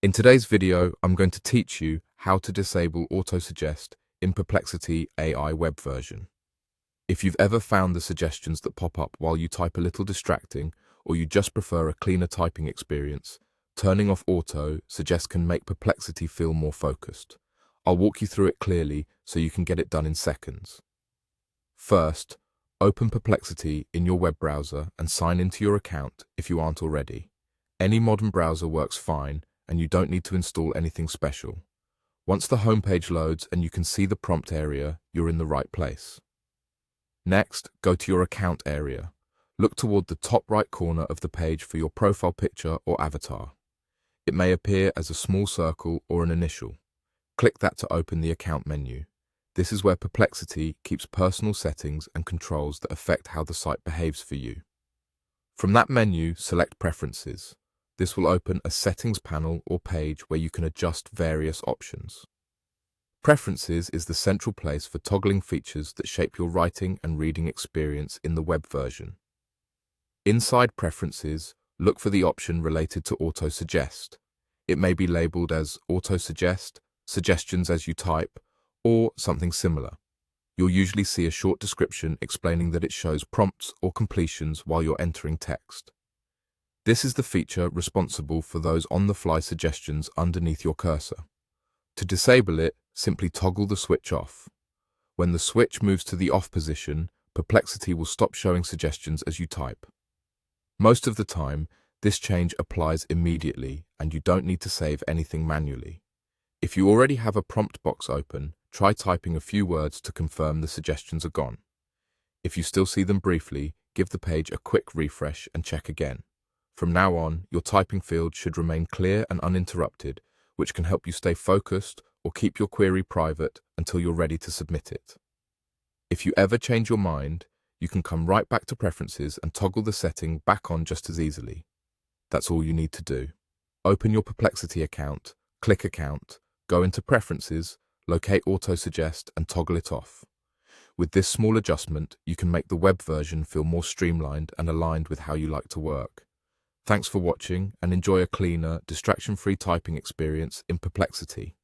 In today's video, I'm going to teach you how to disable autosuggest in Perplexity AI web version. If you've ever found the suggestions that pop up while you type a little distracting, or you just prefer a cleaner typing experience, turning off auto suggest can make Perplexity feel more focused. I'll walk you through it clearly so you can get it done in seconds. First, open Perplexity in your web browser and sign into your account if you aren't already. Any modern browser works fine, and you don't need to install anything special. Once the homepage loads and you can see the prompt area, you're in the right place. Next, go to your account area. Look toward the top right corner of the page for your profile picture or avatar. It may appear as a small circle or an initial. Click that to open the account menu. This is where Perplexity keeps personal settings and controls that affect how the site behaves for you. From that menu, select Preferences. This will open a settings panel or page where you can adjust various options. Preferences is the central place for toggling features that shape your writing and reading experience in the web version. Inside Preferences, look for the option related to autosuggest. It may be labeled as autosuggest, suggestions as you type, or something similar. You'll usually see a short description explaining that it shows prompts or completions while you're entering text. This is the feature responsible for those on-the-fly suggestions underneath your cursor. To disable it, simply toggle the switch off. When the switch moves to the off position, Perplexity will stop showing suggestions as you type. Most of the time, this change applies immediately and you don't need to save anything manually. If you already have a prompt box open, try typing a few words to confirm the suggestions are gone. If you still see them briefly, give the page a quick refresh and check again. From now on, your typing field should remain clear and uninterrupted, which can help you stay focused or keep your query private until you're ready to submit it. If you ever change your mind, you can come right back to Preferences and toggle the setting back on just as easily. That's all you need to do. Open your Perplexity account, click Account, go into Preferences, locate autosuggest and toggle it off. With this small adjustment, you can make the web version feel more streamlined and aligned with how you like to work. Thanks for watching and enjoy a cleaner, distraction-free typing experience in Perplexity.